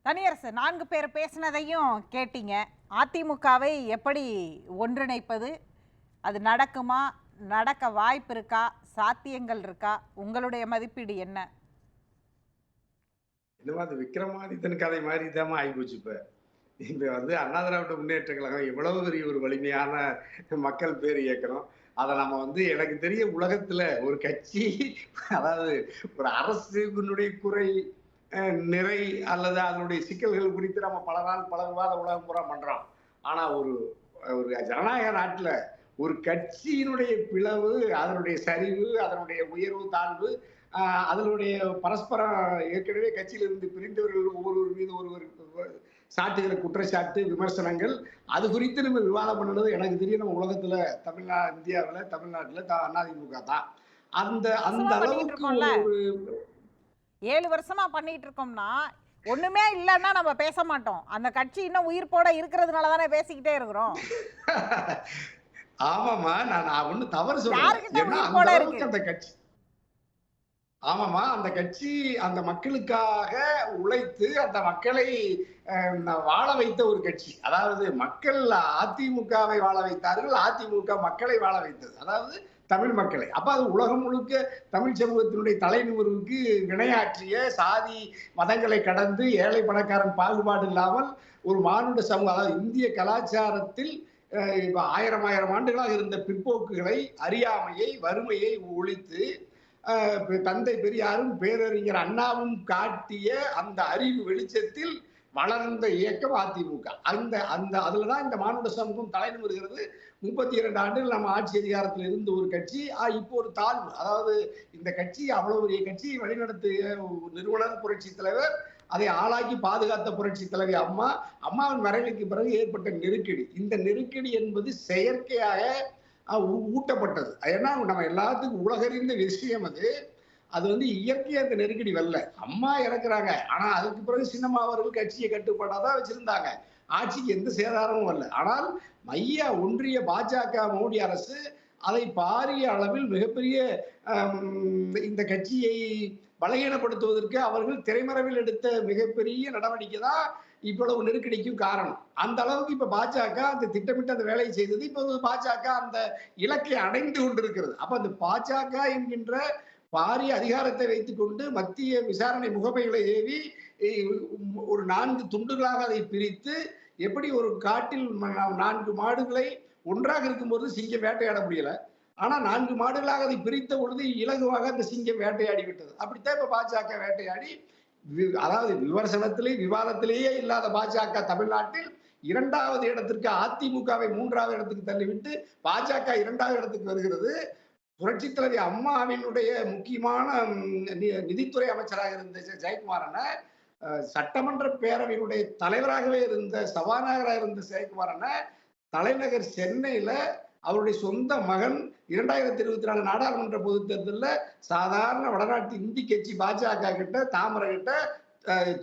தனியரசு 4 பேர் பேசினதையும் கேட்டீங்க. அதிமுகவை எப்படி ஒன்றிணைப்பது? அது நடக்குமா? நடக்க வாய்ப்பு இருக்கா? சாத்தியங்கள் இருக்கா? உங்களுடைய மதிப்பீடு என்ன? என்னமோ அது விக்ரமாதித்தன் கதை மாதிரி தாம்மா ஆயிப்போச்சு இப்ப. இப்ப அண்ணா திராவிட முன்னேற்ற கழகம் எவ்வளவு பெரிய ஒரு வலிமையான மக்கள் பேர் இயக்கம். அத நம்ம எனக்கு தெரிய உலகத்துல ஒரு கட்சி அதாவது ஒரு அரசுனுடைய குறை, நிறை அல்லது அதனுடைய சிக்கல்கள் குறித்து நம்ம பல நாள் பல விவாதம் உலகம் பூரா பண்றோம். ஆனா ஒரு ஒரு ஜனநாயக நாட்டுல ஒரு கட்சியினுடைய பிளவு, அதனுடைய சரிவு, அதனுடைய உயர்வு, தாழ்வு, அதனுடைய பரஸ்பரம் ஏற்கனவே கட்சியிலிருந்து பிரிந்தவர்கள் ஒவ்வொருவர் மீது ஒருவர் சாட்டுகிற குற்றச்சாட்டு, விமர்சனங்கள், அது குறித்து நம்ம விவாதம் பண்ணது எனக்கு தெரியும். நம்ம உலகத்துல இந்தியாவுல தமிழ்நாட்டுல அதிமுக தான். அந்த அந்த பண்ணிட்டு அளவுக்கு இருக்கோம்ல. ஒரு 7 வருஷமா பண்ணிட்டு இருக்கோம்னா, ஒண்ணுமே இல்லன்னா நம்ம பேச மாட்டோம். அந்த கட்சி இன்னும் உயிர்ப்போட இருக்கிறதுனால தானே பேசிக்கிட்டே இருக்கிறோம். ஆமாமா, நான் ஒண்ணு தவறு சொல்லல. யாருக்கிட்ட ஏன்னா அந்த உயிர்ப்போட இருக்கு? அளவுக்கு அந்த கட்சி ஆமாமா, அந்த கட்சி அந்த மக்களுக்காக உழைத்து அந்த மக்களை வாழ வைத்த ஒரு கட்சி. அதாவது மக்கள் அதிமுகவை வாழ வைத்தார்கள், அதிமுக மக்களை வாழ வைத்தது. அதாவது தமிழ் மக்களை. அப்ப அது உலகம் முழுக்க தமிழ் சமூகத்தினுடைய தலைநிமிர்வுக்கு வினையாற்றிய, சாதி மதங்களை கடந்து ஏழை பணக்காரன் பாகுபாடு இல்லாமல் ஒரு மானுட சமூகம், அதாவது இந்திய கலாச்சாரத்தில் இப்ப ஆயிரம் ஆண்டுகளாக இருந்த பிற்போக்குகளை, அறியாமையை, வறுமையை ஒழித்து தந்தை பெரியாரும் பேரறிஞர் அண்ணாவும் காட்டிய அந்த அறிவு வெளிச்சத்தில் வளர்ந்த இயக்கம் அதிமுக. அந்த அந்த அதுலதான் இந்த மானுட சமூகம் தலைநிமிர்கிறது. 32 ஆண்டுகள் நம்ம ஆட்சி அதிகாரத்தில் இருந்த ஒரு கட்சி இப்போ ஒரு தாழ்வு. அதாவது இந்த கட்சி அவ்வளவு பெரிய கட்சியை வழிநடத்திய நிறுவனர் புரட்சி தலைவர், அதை ஆளாக்கி பாதுகாத்த புரட்சி தலைவி அம்மா. அம்மாவின் மறைவுக்கு பிறகு ஏற்பட்ட நெருக்கடி. இந்த நெருக்கடி என்பது செயற்கையாக ஊட்டப்பட்டது. ஏன்னா நம்ம எல்லாத்துக்கும் உலகறிந்த விஷயம் அது. அது இயற்கையா இந்த நெருக்கடி வரல. அம்மா இறக்குறாங்க, ஆனா அதுக்கு பிறகு சின்னம்மா அவர்கள் கட்சியை கட்டுப்பாடாதான் வச்சிருந்தாங்க. ஆட்சிக்கு எந்த சேதாரமும் வரல. ஆனால் மைய ஒன்றிய பாஜக மோடி அரசு அதை பாரிய அளவில் மிகப்பெரிய இந்த கட்சியை பலகீனப்படுத்துவதற்கு அவர்கள் திரைமறைவில் எடுத்த மிகப்பெரிய நடவடிக்கை தான் இவ்வளவு நெருக்கடிக்கும் காரணம். அந்த அளவுக்கு இப்ப பாஜக அந்த திட்டமிட்டு அந்த வேலையை செய்தது. இப்ப பாஜக அந்த இலக்கை அடைந்து கொண்டிருக்கிறது. அப்ப அந்த பாஜக என்கின்ற பாரிய அதிகாரத்தை வைத்துக் கொண்டு மத்திய விசாரணை முகமைகளை ஏவி ஒரு 4 துண்டுகளாக அதை பிரித்து, எப்படி ஒரு காட்டில் 4 மாடுகளை ஒன்றாக இருக்கும்போது சிங்கம் வேட்டையாட முடியல, ஆனா 4 மாடுகளாக அதை பிரித்த பொழுது இலகுவாக அந்த சிங்கம் வேட்டையாடி விட்டது. அப்படித்தான் இப்ப பாஜக வேட்டையாடி, அதாவது விவாதத்திலேயே இல்லாத பாஜக தமிழ்நாட்டில் 2வது இடத்திற்கு, அதிமுகவை 3வது இடத்துக்கு தள்ளிவிட்டு பாஜக 2வது இடத்துக்கு வருகிறது. புரட்சி தலைவி அம்மாவினுடைய முக்கியமான நிதித்துறை அமைச்சராக இருந்த ஜெயக்குமாரன, சட்டமன்ற பேரவையினுடைய தலைவராகவே இருந்த, சபாநாயகராக இருந்த ஜெயக்குமாரன தலைநகர் சென்னையில அவருடைய சொந்த மகன் 2024 நாடாளுமன்ற பொதுத் தேர்தலில் சாதாரண வடநாட்டு இந்தி கட்சி பாஜக கிட்ட, தாமரை கிட்ட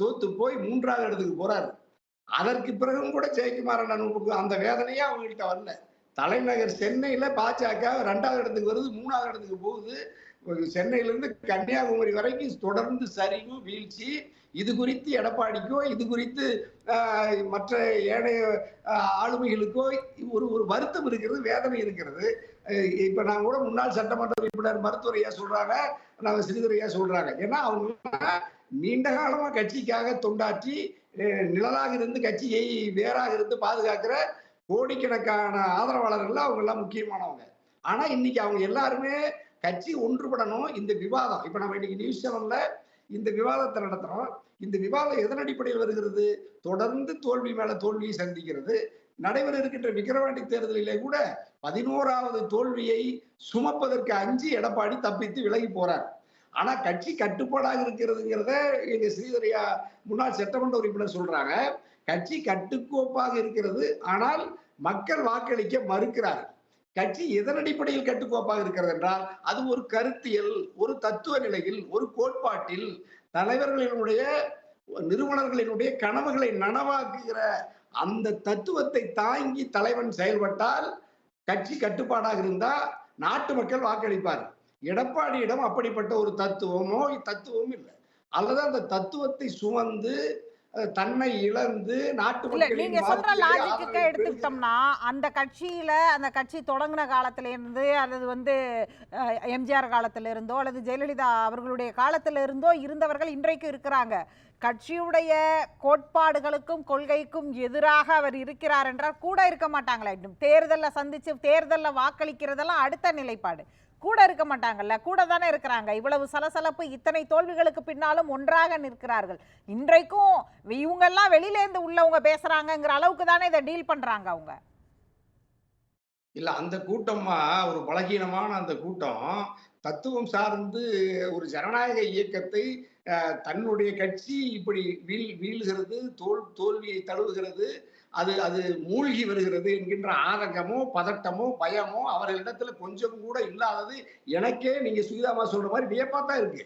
தோத்து போய் 3வது இடத்துக்கு போறாரு. அதற்கு பிறகும் கூட ஜெயக்குமாரன் அந்த வேதனையே அவங்ககிட்ட வரல. தலைநகர் சென்னையில பாஜக 2வது இடத்துக்கு வருது, 3வது இடத்துக்கு போகுது. சென்னையிலிருந்து கன்னியாகுமரி வரைக்கும் தொடர்ந்து சரிவு, வீழ்ச்சி. இது குறித்து எடப்பாடிக்கோ, இது குறித்து மற்ற ஏனைய ஆளுமைகளுக்கோ ஒரு வருத்தம் இருக்கிறது, வேதனை இருக்கிறது. இப்ப நான் கூட முன்னாள் சட்டமன்ற உறுப்பினர் மருத்துவர் ஐயா சொல்றாங்க, நம்ம ஸ்ரீதர் ஐயா சொல்றாங்க. ஏன்னா அவங்க நீண்ட காலமா கட்சிக்காக தொண்டாற்றி நிழலாக இருந்து கட்சியை வேறாக இருந்து பாதுகாக்கிற கோடிக்கணக்கான ஆதரவாளர்கள் அவங்க எல்லாம் முக்கியமானவங்க. ஆனா இன்னைக்கு அவங்க எல்லாருமே கட்சி ஒன்றுபடணும். இந்த விவாதம் இப்ப நம்ம இன்னைக்கு நியூஸ் சேனல்ல இந்த விவாதத்தை நடத்துறோம். இந்த விவாதம் எதன் அடிப்படையில் வருகிறது? தொடர்ந்து தோல்வி மேல தோல்வியை சந்திக்கிறது. நடைபெற இருக்கின்ற விக்கிரவாண்டி தேர்தலிலே கூட 11வது தோல்வியை சுமப்பதற்கு அஞ்சி எடப்பாடி தப்பித்து விலகி போறார். ஆனா கட்சி கட்டுப்பாடாக இருக்கிறதுங்கிறத எங்க ஸ்ரீதரியா முன்னாள் சட்டமன்ற உறுப்பினர் சொல்றாங்க. கட்சி கட்டுக்கோப்பாக இருக்கிறது, ஆனால் மக்கள் வாக்களிக்க மறுக்கிறார்கள். கட்சி எதன் அடிப்படையில் கட்டுக்கோப்பாக இருக்கிறது என்றால், அது ஒரு கருத்தியல், ஒரு தத்துவ நிலையில், ஒரு கோட்பாட்டில் தலைவர்களினுடைய, நிறுவனர்களினுடைய கனவுகளை நனவாக்குகிற அந்த தத்துவத்தை தாங்கி தலைவன் செயல்பட்டால் கட்சி கட்டுப்பாடாக இருந்தா நாட்டு மக்கள் வாக்களிப்பார். எடப்பாடியிடம் அப்படிப்பட்ட ஒரு தத்துவமும் இல்லை. அல்லது அந்த தத்துவத்தை சுமந்து தன்னை இழந்து நாட்டு இல்ல மக்களின் நீங்க சொல்ற வாக்குகளை லாஜிக்கு ஆதரவை பெறுகிறது. எடுத்துக்கிட்டோம்னா அந்த கட்சியில அந்த கட்சி தொடங்கின காலத்துல இருந்து அல்லது வந்து எம்ஜிஆர் காலத்துல இருந்தோ அல்லது ஜெயலலிதா அவர்களுடைய காலத்துல இருந்தோ இருந்தவர்கள் இன்றைக்கு இருக்கிறாங்க. கட்சியுடைய கோட்பாடுகளுக்கும் கொள்கைக்கும் எதிராக அவர் இருக்கிறார் என்றால் கூட இருக்க மாட்டாங்களா? தேர்தல்ல சந்திச்சு தேர்தல்ல வாக்களிக்கிறதெல்லாம் அடுத்த நிலைப்பாடு. கூட இருக்க மாட்டாங்கல்ல, கூட தானே இருக்கிறாங்க. இவ்வளவு சலசலப்பு, இத்தனை தோல்விகளுக்கு பின்னாலும் ஒன்றாக நிற்கிறார்கள். இன்றைக்கும் இவங்கெல்லாம் வெளியிலேருந்து உள்ளவங்க பேசுறாங்கங்கிற அளவுக்கு தானே இதை டீல் பண்றாங்க அவங்க. இல்ல அந்த கூட்டமா ஒரு பலகீனமான அந்த கூட்டம் தத்துவம் சார்ந்து ஒரு ஜனநாயக இயக்கத்தை தன்னுடைய கட்சி இப்படி வீழ்கிறது, தோல்வியை தழுவுகிறது, அது அது மூழ்கி வருகிறது என்கின்ற ஆதங்கமோ பதட்டமோ பயமோ அவர்களிடத்துல கொஞ்சம் கூட இல்லாதது எனக்கே நீங்க சுகிதாமா சொல்ற மாதிரி வியப்பாத்தான் இருக்கு.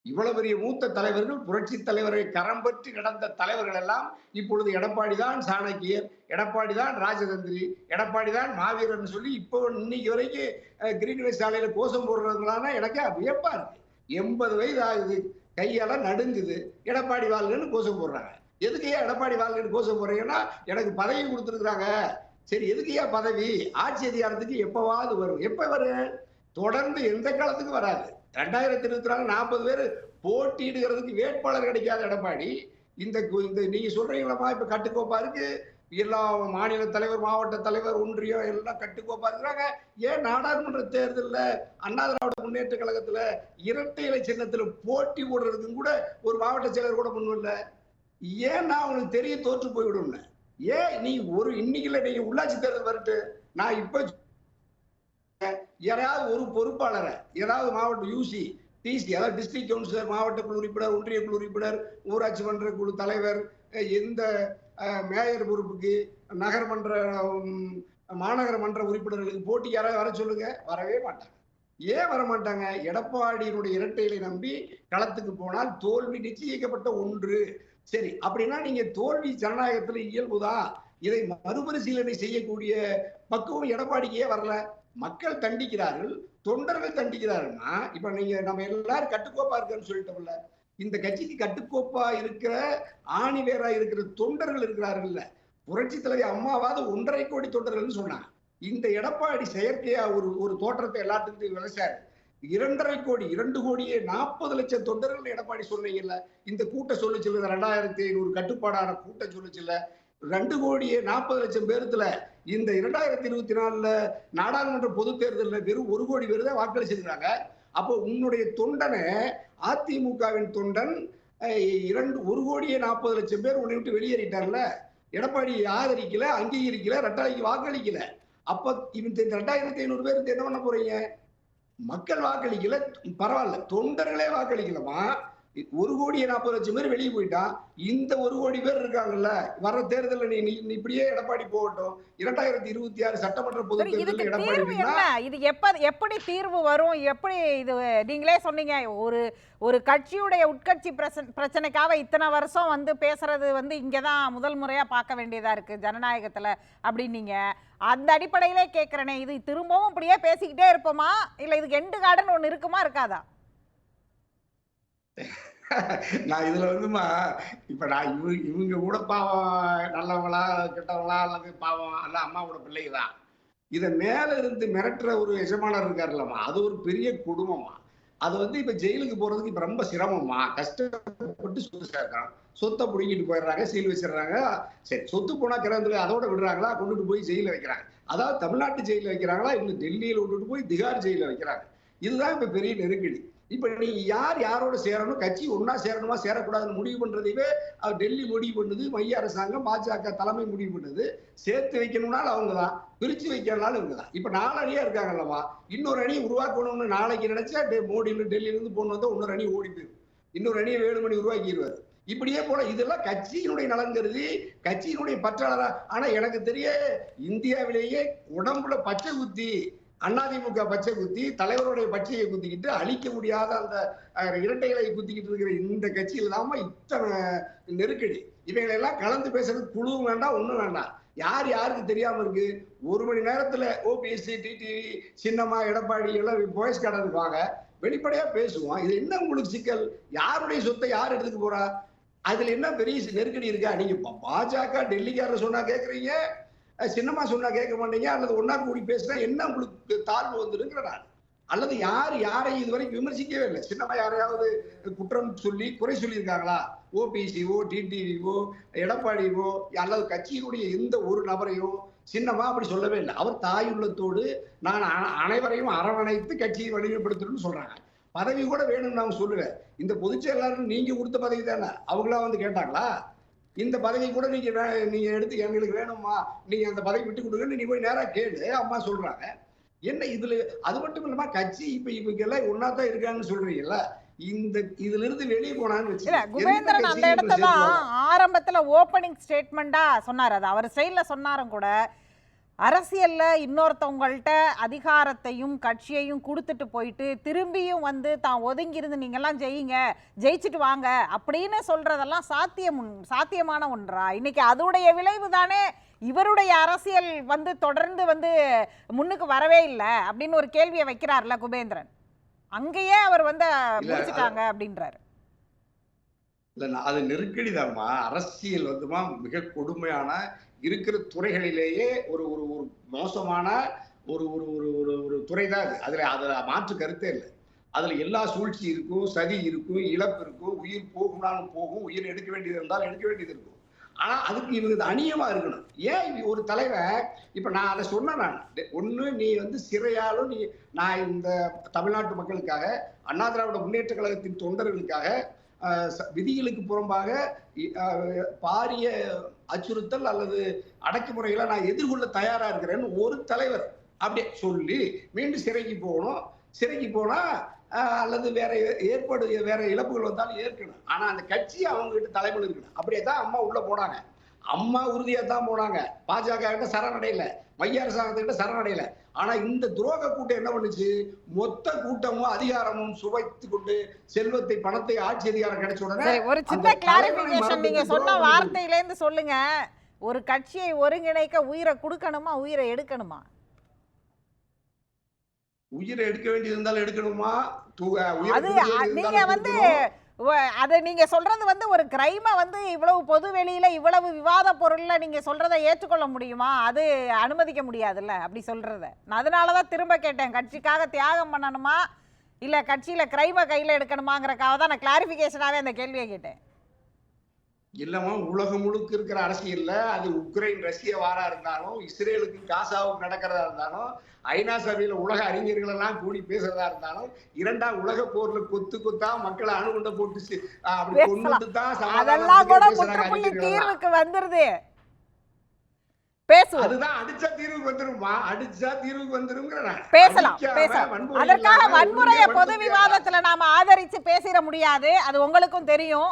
இவ்வளவு பெரிய மூத்த தலைவர்கள், புரட்சி தலைவரை கரம் பற்றி நடந்த தலைவர்கள் எல்லாம் இப்பொழுது எடப்பாடி தான் சாணக்கியர், எடப்பாடி தான் ராஜதந்திரி, எடப்பாடி தான் மாவீரன் சொல்லி இப்போ இன்னைக்கு வரைக்கும் கிரீன்வே சாலையில கோஷம் போடுறதுனால எனக்கே வியப்பா இருக்கு. 80 வயது ஆகுது, கையெல்லாம் நடுங்குது, எடப்பாடி வாழ்கன்னு கோஷம் போடுறாங்க. எதுக்கையா எடப்பாடி வாழ்கன்னு கோஷம் போடுறீங்கன்னா, எனக்கு பதவி கொடுத்துருக்காங்க. சரி, எதுக்கையா பதவி? ஆட்சி அதிகாரத்துக்கு எப்பவாவது வரும். எப்ப வரும்? தொடர்ந்து எந்த காலத்துக்கும் வராது. 2024 40 பேர் போட்டியிடுகிறதுக்கு வேட்பாளர் கிடைக்காத எடப்பாடி இந்த நீங்க சொல்றீங்களா இப்ப கட்டுக்கோப்பா இருக்கு, எல்லா மாநில தலைவர், மாவட்ட தலைவர், ஒன்றியம் எல்லாம் கட்டுக்கோப்பா இருக்கிறாங்க. ஏன் நாடாளுமன்ற தேர்தலில் அண்ணா திராவிட முன்னேற்ற கழகத்துல இரட்டை இலை சின்னத்துல போட்டி போடுறதுக்கும் கூட ஒரு மாவட்ட செயலர் கூட முன்னில்ல. ஏன்னா அவனுக்கு தெரிய தோற்று போய்விடும். ஏன் நீ ஒரு இன்னைக்குல நீங்க உள்ளாட்சி தேர்தல் வரட்டு, நான் இப்ப யாராவது ஒரு பொறுப்பாளரை, ஏதாவது மாவட்ட யூசி டிசி, அதாவது டிஸ்ட்ரிக்ட் கவுன்சிலர், மாவட்ட குழு உறுப்பினர், ஒன்றிய குழு உறுப்பினர், ஊராட்சி மன்ற குழு தலைவர், எந்த மேயர் பொறுப்புக்கு, நகர்மன்ற மாநகர மன்ற உறுப்பினர்களுக்கு போட்டி யாராவது வர சொல்லுங்க. வரவே மாட்டாங்க. ஏன் வர மாட்டாங்க? எடப்பாடியினுடைய இரட்டைகளை நம்பி களத்துக்கு போனால் தோல்வி நிச்சயிக்கப்பட்ட ஒன்று. சரி, அப்படின்னா நீங்க தோல்வி ஜனநாயகத்துல இயல்புதான், இதை மறுபரிசீலனை செய்யக்கூடிய பக்குவம் எடப்பாடிக்கே வரல. மக்கள் தண்டிக்கிறார்கள், தொண்டர்கள் தண்டிக்கிறாருன்னா இப்ப நீங்க நம்ம எல்லாரும் கட்டுக்கோப்பா இருக்குன்னு சொல்லிட்டோம்ல. இந்த கட்சிக்கு கட்டுக்கோப்பா இருக்கிற ஆணி வேறா இருக்கிற தொண்டர்கள் இருக்கிறார்கள். புரட்சி தலைவர் அம்மாவாவது 1.5 கோடி தொண்டர்கள் சொன்னாங்க. இந்த எடப்பாடி செயற்கையா ஒரு தோற்றத்தை எல்லாத்துக்கும் விளைச்சாரு. 2.5 கோடி, 2 கோடியே 40 லட்சம் தொண்டர்கள் எடப்பாடி சொன்னீங்கல்ல. இந்த கூட்டம் சொல்லுச்சுல்ல, 2500 கட்டுப்பாடான கூட்டம் சொல்லுச்சுல்ல. 2 கோடியே 40 லட்சம் பேருத்துல இந்த 2024 நாடாளுமன்ற பொது தேர்தலில் வெறும் 1 கோடி பேர் தான் வாக்களிச்சிருக்காங்க. அப்போ உன்னுடைய தொண்டனை, அதிமுகவின் தொண்டன் 1 கோடியே 40 லட்சம் பேர் உன்னை விட்டு வெளியேறிட்டார்ல. எடப்பாடி ஆதரிக்கல, அங்கீகரிக்கல, ரெட்டாலைக்கு வாக்களிக்கல. அப்ப இந்த 2500 பேருக்கு என்ன பண்ண போறீங்க? மக்கள் வாக்களிக்கல, பரவாயில்ல, தொண்டர்களே வாக்களிக்கலமா. 1 கோடியே 40 லட்சம் பேர் வெளியே போயிட்டா, இந்த 1 கோடி பேர் இருக்காங்கல்ல, வர தேர்தலில் நீ இப்படியே எடப்பாடி போகட்டும். 2026 சட்டமன்ற பொது தேர்தலில் எடப்பாடி இது எப்படி தீர்வு வரும்? எப்படி இது நீங்களே சொன்னீங்க, ஒரு கட்சியுடைய உட்கட்சி பிரச்சனைக்காக இத்தனை வருஷம் வந்து பேசுறது வந்து இங்கதான் முதல் முறையா பார்க்க வேண்டியதா இருக்கு ஜனநாயகத்துல அப்படின்னீங்க. அந்த அடிப்படையிலே கேட்கிறேனே, இது திரும்பவும் இப்படியே பேசிக்கிட்டே இருப்போமா, இல்ல இதுக்கு எண்டு கார்டன் ஒண்ணு இருக்குமா இருக்காதா? நான் இதுல வந்துமா, இப்ப நான் இவங்க கூட பாவம் நல்லவங்களா கெட்டவங்களா அல்லது பாவம் அல்ல அம்மாவோட பிள்ளைதான். இத மேல இருந்து மிரட்டுற ஒரு எஜமானர் இருக்காருல்லம்மா, அது ஒரு பெரிய குடும்பமா. அது வந்து இப்ப ஜெயிலுக்கு போறதுக்கு இப்ப ரொம்ப சிரமமா, கஷ்டப்பட்டு சொத்து சேர்க்கிறான், சொத்தை பிடிங்கிட்டு போயிடுறாங்க, சீல் வச்சிடறாங்க. சரி, சொத்து போனா கிரகத்துல அதோட விடுறாங்களா, கொண்டுட்டு போய் ஜெயில வைக்கிறாங்க. அதாவது தமிழ்நாட்டு ஜெயில வைக்கிறாங்களா, இன்னும் டெல்லியில விட்டுட்டு போய் திகார் ஜெயில வைக்கிறாங்க. இதுதான் இப்ப பெரிய நெருக்கடி. இப்ப நீங்க யாரோட சேரணும், கட்சி ஒன்னா சேரணுமா சேரக்கூடாதுன்னு முடிவு பண்றதையே டெல்லி முடிவு பண்ணுது, மைய அரசாங்கம் பாஜக தலைமை முடிவு பண்ணுது. சேர்த்து வைக்கணும்னாலும் அவங்கதான், பிரிச்சு வைக்கிறனாலும் இவங்கதான். இப்ப 4 அணியா இருக்காங்கல்லவா, இன்னொரு அணியை உருவாக்கணும்னு நாளைக்கு நினைச்சா மோடியில டெல்லியில இருந்து போன வந்தா இன்னொரு அணி ஓடி போயிடும், இன்னொரு அணியை வேலுமணி உருவாக்கிடுவாரு. இப்படியே போல இதெல்லாம் கட்சியினுடைய நலன் கருதி, கட்சியினுடைய பற்றாளரா. ஆனா எனக்கு தெரிய இந்தியாவிலேயே உடம்புல பச்சை குத்தி, அதிமுக பச்சை குத்தி, தலைவருடைய பச்சையை குத்திக்கிட்டு அழிக்க முடியாத அந்த இரட்டைகளை குத்திக்கிட்டு இருக்கிற இந்த கட்சியில தாம இத்தனை நெருக்கடி. இவைகளை எல்லாம் கலந்து பேசுறதுக்கு குழுவும் வேண்டாம், ஒண்ணும் வேண்டாம். யாருக்கு தெரியாம இருக்கு? 1 மணி நேரத்துல ஓபிஎஸ்சி, டிடிவி, சின்னம்மா, எடப்பாடி எல்லாம் வாய்ஸ் கார்டு வாங்க, வெளிப்படையா பேசுவோம். இது என்ன உங்களுக்கு சிக்கல்? யாருடைய சொத்தை யார் எடுத்துக்க போறா? அதுல என்ன பெரிய நெருக்கடி இருக்கா? நீங்க பாஜக டெல்லிக்காரர் சொன்னா கேக்குறீங்க, சின்னம்மா சொன்னா கேட்க மாட்டீங்க, அல்லது ஒன்னா கூடி பேசினா என்ன உங்களுக்கு தாழ்வு வந்துருங்கிற நான். அல்லது யாரை இதுவரைக்கும் விமர்சிக்கவே இல்லை. சின்னம்மா யாரையாவது குற்றம் சொல்லி குறை சொல்லியிருக்காங்களா? ஓபிசிஓ, டிடிவிஓ, எடப்பாடிவோ அல்லது கட்சியினுடைய எந்த ஒரு நபரையோ சின்னம்மா அப்படி சொல்லவே இல்லை. அவர் தாயுள்ளத்தோடு நான் அனைவரையும் அரவணைத்து கட்சியை வலிமைப்படுத்தணும்னு சொல்றாங்க. பதவி கூட வேணும்னு நான் சொல்லுவேன். இந்த பொதுச் செயலாளர் நீங்க கொடுத்த பதவி தானே, அவங்களா வந்து கேட்டாங்களா? இந்த பதவி கூட நீங்க எடுத்து எங்களுக்கு வேணுமா, நீங்க அந்த பதவி விட்டு கொடுங்கன்னு நீ போய் நேரா கேளு, அம்மா சொல்றாங்க. என்ன இதுல அது மட்டும் இல்லாம கட்சி இப்ப எல்லாம் ஒன்னாதான் இருக்கான்னு சொல்றீங்கல்ல, இந்த இதுல இருந்து வெளியே போனான்னு இல்ல குபேந்திரன் அந்த இடத்தான் ஆரம்பத்துல ஓப்பனிங் ஸ்டேட்மெண்டா சொன்னார். அது அவர் ஸ்டைல்ல சொன்னாரும் கூட, அரசியல்ல இன்னொருத்தவங்கள்ட்ட அதிகாரத்தையும் கட்சியையும் கொடுத்துட்டு போயிட்டு திரும்பியும் வந்து தான் ஒதுங்கி இருந்து நீங்கெல்லாம் ஜெயிங்க, ஜெயிச்சுட்டு வாங்க அப்படின்னு சொல்றதெல்லாம் சாத்தியமான ஒன்றா? இன்னைக்கு அதோடைய விளைவு தானே இவருடைய அரசியல் வந்து தொடர்ந்து வந்து முன்னுக்கு வரவே இல்லை அப்படின்னு ஒரு கேள்வியை வைக்கிறார்ல குபேந்திரன். அங்கேயே அவர் வந்து முடிச்சுட்டாங்க அப்படின்றாரு. இல்ல அது நெருக்கடி தான்மா. அரசியல் வந்துமா மிக கொடுமையான இருக்கிற துறைகளிலேயே ஒரு ஒரு ஒரு மோசமான ஒரு ஒரு ஒரு ஒரு துறை தான் அது. அதுல மாற்று கருத்தே இல்லை. அதுல எல்லா சூழ்ச்சி இருக்கும், சதி இருக்கும், இழப்பு இருக்கும், உயிர் போகும்னாலும் போகும், உயிர் எடுக்க வேண்டியது இருந்தாலும் எடுக்க வேண்டியது இருக்கும். ஆனா அதுக்கு இவங்க அநியமா இருக்கணும். ஏன் ஒரு தலைவர் இப்ப நான் அதை சொன்னேன். நான் ஒண்ணு நீ வந்து சிறையாலும் நான் இந்த தமிழ்நாட்டு மக்களுக்காக, அண்ணா திராவிட முன்னேற்ற கழகத்தின் தொண்டர்களுக்காக விதிகளுக்கு புறம்பாக பாரிய அச்சுறுத்தல் அல்லது அடக்குமுறைகளை நான் எதிர்கொள்ள தயாரா இருக்கிறேன்னு ஒரு தலைவர் அப்படியே சொல்லி மீண்டும் சிறைக்கு போகணும். சிறைக்கு போனா அல்லது வேற வேற இழப்புகள் வந்தாலும் ஏற்கணும். ஆனா அந்த கட்சி அவங்க கிட்ட தலைமையில் இருக்கணும். அப்படியே தான் அம்மா உள்ள போனாங்க. அம்மா உறுதியா தான் போனாங்க. பாஜக கிட்ட சரணடையில, மைய அரசாங்கத்துக்கிட்ட சரணடையில. ஆனா இந்த துரோக கூட்டம் என்ன பண்ணுச்சு? மொத்த கூட்டமும் அதிகாரமும் சுவைத்து கொண்டு செல்வத்தை, பணத்தை, ஆட்சி அதிகாரம் கிடைச்ச உடனே ஒரு சின்ன கிளாரிபிகேஷன் நீங்க சொன்ன வார்த்தையில இருந்து சொல்லுங்க. ஒரு கட்சியை ஒருங்கிணைக்க உயிரை கொடுக்கணுமா, உயிரை எடுக்கணுமா? உயிரை எடுக்க வேண்டியது இருந்தாலும் எடுக்கணுமா? அது நீங்க வந்து அது நீங்க சொல்றது வந்து ஒரு கிரைமை வந்து இவ்வளவு பொது வெளியில இவ்வளவு விவாத பொருள்ல நீங்க சொல்றதை ஏற்றுக்கொள்ள முடியுமா? அது அனுமதிக்க முடியாதுல்ல அப்படி சொல்றத. நான் அதனாலதான் திரும்ப கேட்டேன், கட்சிக்காக தியாகம் பண்ணணுமா இல்ல கட்சியில கிரைமை கையில எடுக்கணுமாங்கிறக்காக தான் நான் கிளாரிபிகேஷனாவே அந்த கேள்வியை கேட்டேன். இல்லமா, உலகம் முழுக்க இருக்கிற அரசியல்ல அது உக்ரைன் ரஷ்ய வாரா இருந்தாலும், இஸ்ரேலுக்கு காசாவுக்கு நடக்கிறதா இருந்தாலும், ஐநா சபையில உலக அறிஞர்கள் எல்லாம் கூடி பேசுறதா இருந்தாலும், இரண்டாம் உலக போர்ல கொத்து கொத்தா மக்களை அணுகுண்ட போட்டு அப்படி கொண்டு தான் அதெல்லாம் கூட முற்றுப்புள்ளி தீர்வுக்கு வந்துருது. பேசுவோம். அதுதான் அடிச்சா தீர்வுக்கு வந்துருமா? அடிச்சா தீர்வுக்கு வந்துருங்கிற பேசலாம். அதற்காக வன்முறையை பொது விவாதத்துல நாம ஆதரிச்சு பேசிட முடியாது. அது உங்களுக்கும் தெரியும்.